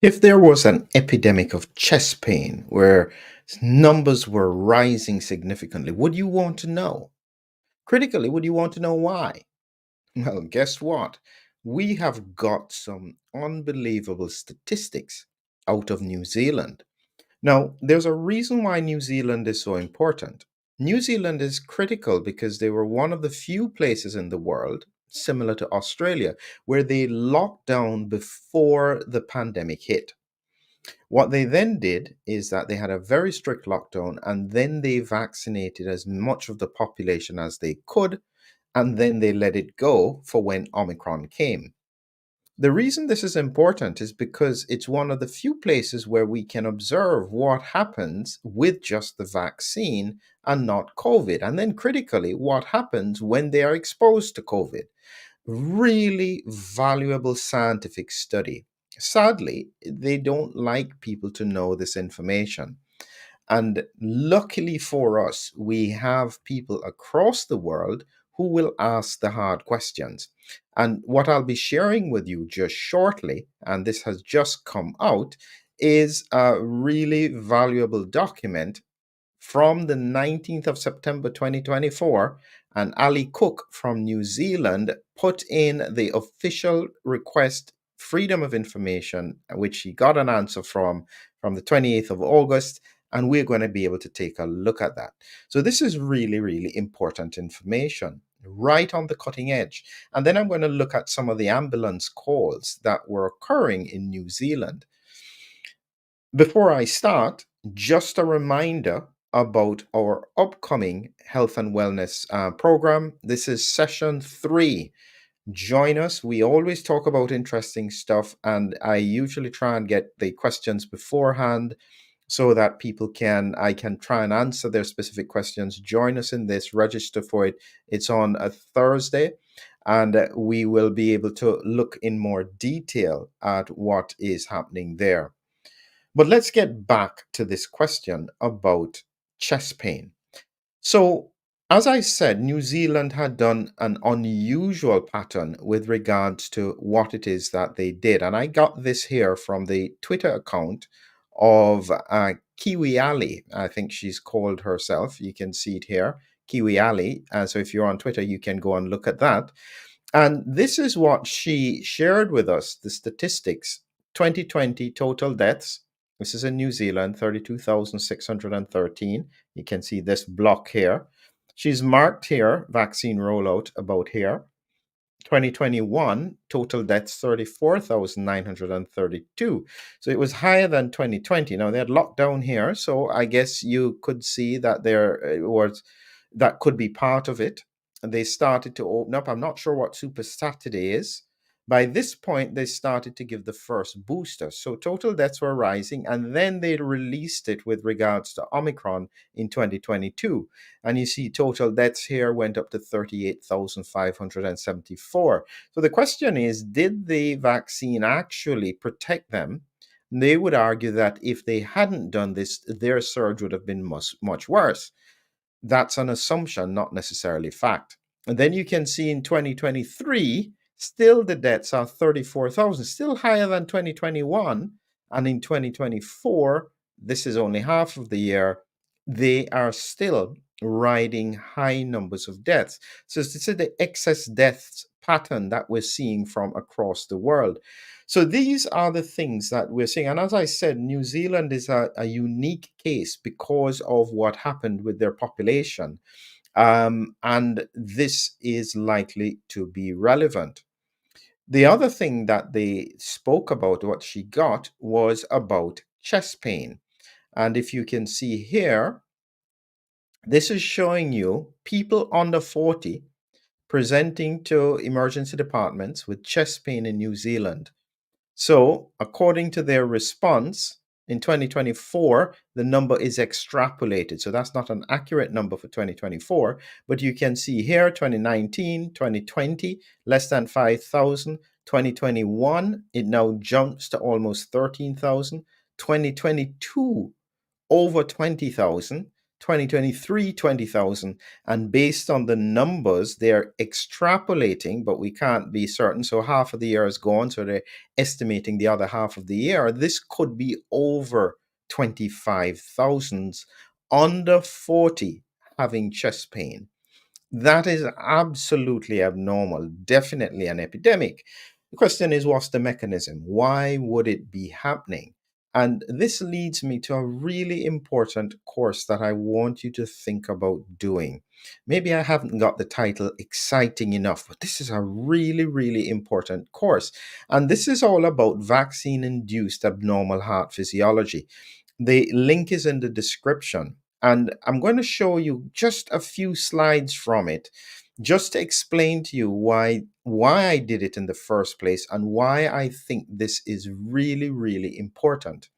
If there was an epidemic of chest pain where numbers were rising significantly, would you want to know? Critically, would you want to know why? Well, guess what? We have got some unbelievable statistics out of New Zealand. Now, there's a reason why New Zealand is so important. New Zealand is critical because they were one of the few places in the world, similar to Australia, where they locked down before the pandemic hit. What they then did is that they had a very strict lockdown and then they vaccinated as much of the population as they could, and then they let it go for when Omicron came. The reason this is important is because it's one of the few places where we can observe what happens with just the vaccine and not COVID. And then critically, what happens when they are exposed to COVID. Really valuable scientific study. Sadly, they don't like people to know this information. And luckily for us, we have people across the world who will ask the hard questions. And what I'll be sharing with you just shortly, and this has just come out, is a really valuable document from the 19th of September 2024, and Ali Cook from New Zealand put in the official request freedom of information, which he got an answer from the 28th of August, and we're going to be able to take a look at that. So this is really, really important information, right on the cutting edge. And then I'm going to look at some of the ambulance calls that were occurring in New Zealand. Before I start, just a reminder about our upcoming health and wellness program. This is session 3. Join us. We always talk about interesting stuff, and I usually try and get the questions beforehand so that I can try and answer their specific questions. Join us in this, register for it. It's on a Thursday, and we will be able to look in more detail at what is happening there. But let's get back to this question about chest pain. So, as I said, New Zealand had done an unusual pattern with regards to what it is that they did. And I got this here from the Twitter account of Kiwi Ali. I think she's called herself. You can see it here, Kiwi Ali. So, if you're on Twitter, you can go and look at that. And this is what she shared with us the statistics: 2020 total deaths. This is in New Zealand, 32,613. You can see this block here. She's marked here, vaccine rollout about here. 2021 total deaths 34,932. So it was higher than 2020. Now they had lockdown here, so I guess you could see that there was that could be part of it. And they started to open up. I'm not sure what Super Saturday is. By this point, they started to give the first booster. So total deaths were rising, and then they released it with regards to Omicron in 2022. And you see total deaths here went up to 38,574. So the question is, did the vaccine actually protect them? They would argue that if they hadn't done this, their surge would have been much, much worse. That's an assumption, not necessarily fact. And then you can see in 2023, still the deaths are 34,000, still higher than 2021. And in 2024, this is only half of the year, they are still riding high numbers of deaths. So this is the excess deaths pattern that we're seeing from across the world. So these are the things that we're seeing. And as I said, New Zealand is a unique case because of what happened with their population. And this is likely to be relevant. The other thing that they spoke about, what she got, was about chest pain. And if you can see here, this is showing you people under 40 presenting to emergency departments with chest pain in New Zealand. So, according to their response in 2024, the number is extrapolated. So, that's not an accurate number for 2024, but you can see here 2019, 2020, less than 5,000. 2021, it now jumps to almost 13,000. 2022, over 20,000. 2023, 20,000. And based on the numbers, they're extrapolating, but we can't be certain. So half of the year is gone. So they're estimating the other half of the year. This could be over 25,000 under 40 having chest pain. That is absolutely abnormal, definitely an epidemic. The question is, what's the mechanism? Why would it be happening? And this leads me to a really important course that I want you to think about doing. Maybe I haven't got the title exciting enough, but this is a really, really important course. And this is all about vaccine induced abnormal heart physiology. The link is in the description. And I'm going to show you just a few slides from it, just to explain to you why I did it in the first place and why I think this is really, really important.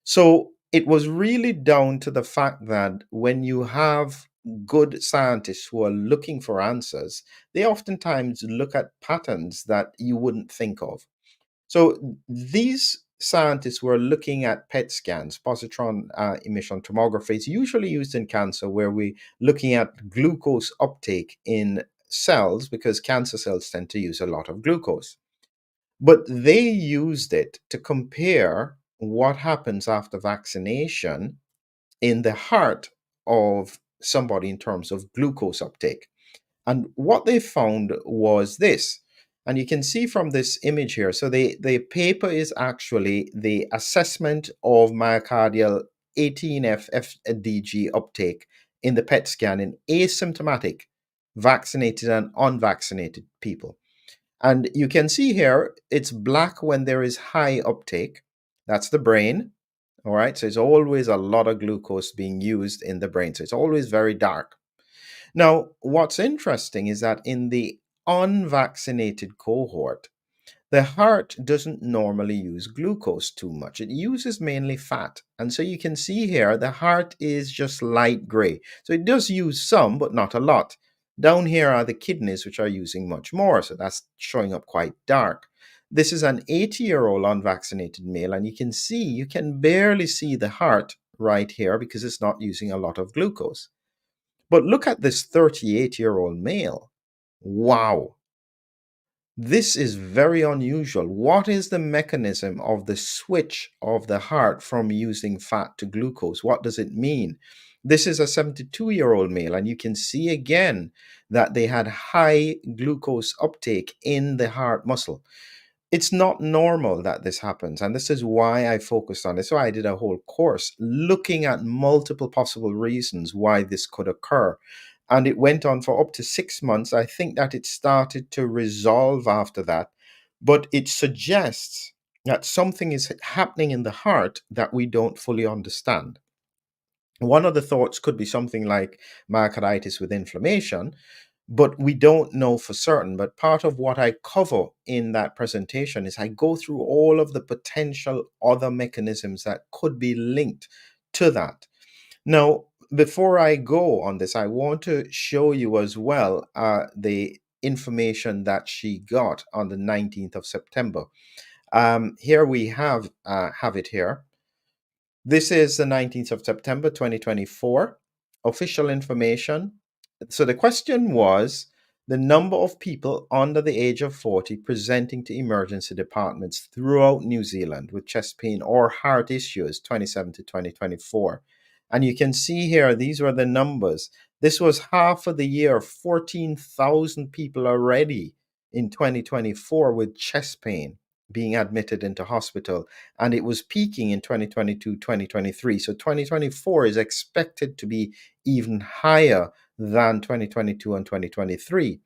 So it was really down to the fact that when you have good scientists who are looking for answers, they oftentimes look at patterns that you wouldn't think of. So these scientists were looking at PET scans, positron emission tomography. It's usually used in cancer, where we're looking at glucose uptake in cells because cancer cells tend to use a lot of glucose. But they used it to compare what happens after vaccination in the heart of somebody in terms of glucose uptake. And what they found was this. And you can see from this image here. So the paper is actually the assessment of myocardial 18F FDG uptake in the PET scan in asymptomatic, vaccinated and unvaccinated people. And you can see here, it's black when there is high uptake. That's the brain. All right. So it's always a lot of glucose being used in the brain. So it's always very dark. Now, what's interesting is that in the unvaccinated cohort, the heart doesn't normally use glucose too much. It uses mainly fat. And so you can see here, the heart is just light gray. So it does use some, but not a lot. Down here are the kidneys, which are using much more. So that's showing up quite dark. This is an 80-year-old unvaccinated male, and you can barely see the heart right here because it's not using a lot of glucose. But look at this 38-year-old male. Wow. This is very unusual. What is the mechanism of the switch of the heart from using fat to glucose? What does it mean? This is a 72-year-old male, and you can see again that they had high glucose uptake in the heart muscle. It's not normal that this happens, and this is why I focused on it. So I did a whole course looking at multiple possible reasons why this could occur, and it went on for up to 6 months. I think that it started to resolve after that, but it suggests that something is happening in the heart that we don't fully understand. One of the thoughts could be something like myocarditis with inflammation, but we don't know for certain. But part of what I cover in that presentation is I go through all of the potential other mechanisms that could be linked to that. Now, before I go on this, I want to show you as well the information that she got on the 19th of September. Here we have it here. This is the 19th of September, 2024. Official information. So the question was the number of people under the age of 40 presenting to emergency departments throughout New Zealand with chest pain or heart issues, 27 to 2024. And you can see here, these were the numbers. This was half of the year, 14,000 people already in 2024 with chest pain being admitted into hospital, and it was peaking in 2022, 2023. So 2024 is expected to be even higher than 2022 and 2023.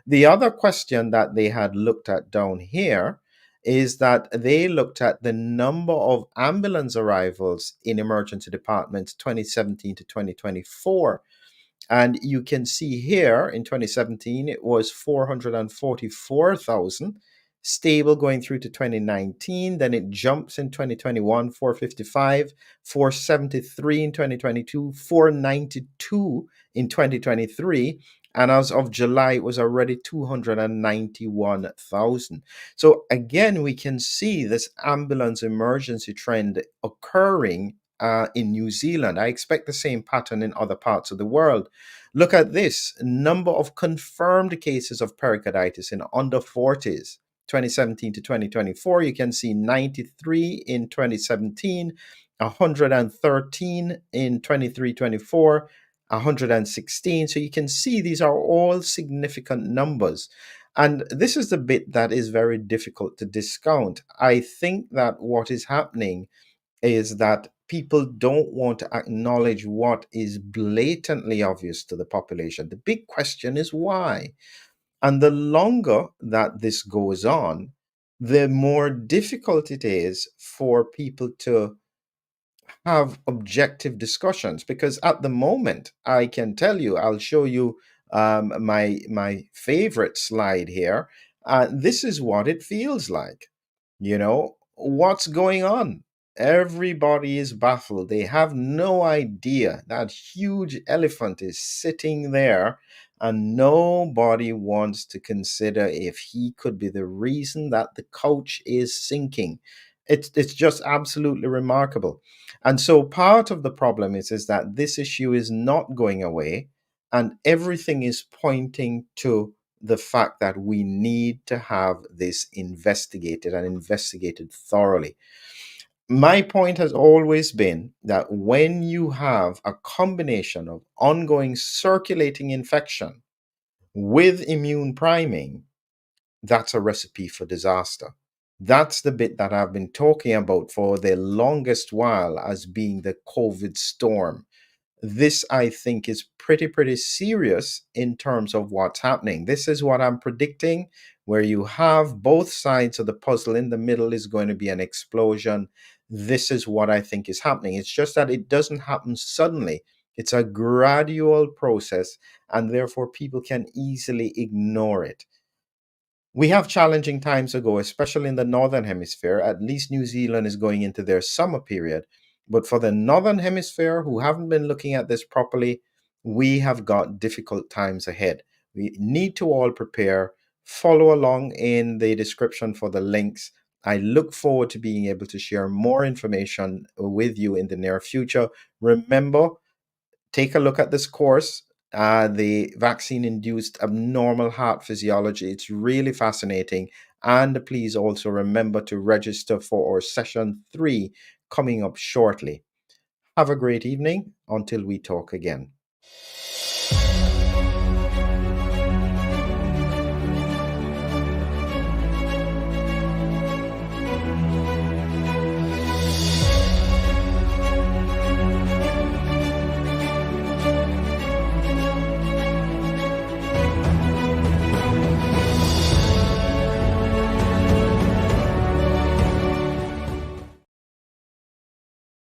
The other question that they had looked at down here is that they looked at the number of ambulance arrivals in emergency departments 2017 to 2024. And you can see here in 2017, it was 444,000, stable going through to 2019. Then it jumps in 2021, 455, 473 in 2022, 492 in 2023. And as of July, it was already 291,000. So again, we can see this ambulance emergency trend occurring in New Zealand. I expect the same pattern in other parts of the world. Look at this number of confirmed cases of pericarditis in under 40s. 2017 to 2024, you can see 93 in 2017, 113 in 23-24, 116. So you can see these are all significant numbers. And this is the bit that is very difficult to discount. I think that what is happening is that people don't want to acknowledge what is blatantly obvious to the population. The big question is why? And the longer that this goes on, the more difficult it is for people to have objective discussions, because at the moment I can tell you, I'll show you my favorite slide here. This is what it feels like. What's going on? Everybody is baffled. They have no idea. That huge elephant is sitting there, and nobody wants to consider if he could be the reason that the coach is sinking. It's just absolutely remarkable. And so part of the problem is that this issue is not going away, and everything is pointing to the fact that we need to have this investigated and investigated thoroughly. My point has always been that when you have a combination of ongoing circulating infection with immune priming, that's a recipe for disaster. That's the bit that I've been talking about for the longest while as being the COVID storm. This, I think, is pretty serious in terms of what's happening. This is what I'm predicting, where you have both sides of the puzzle. In the middle is going to be an explosion. This is what I think is happening. It's just that it doesn't happen suddenly. It's a gradual process, and therefore people can easily ignore it. We have challenging times to go, especially in the Northern Hemisphere. At least New Zealand is going into their summer period. But for the Northern Hemisphere, who haven't been looking at this properly, we have got difficult times ahead. We need to all prepare. Follow along in the description for the links. I look forward to being able to share more information with you in the near future. Remember, take a look at this course, the vaccine induced abnormal heart physiology. It's really fascinating. And please also remember to register for our session 3 coming up shortly. Have a great evening until we talk again.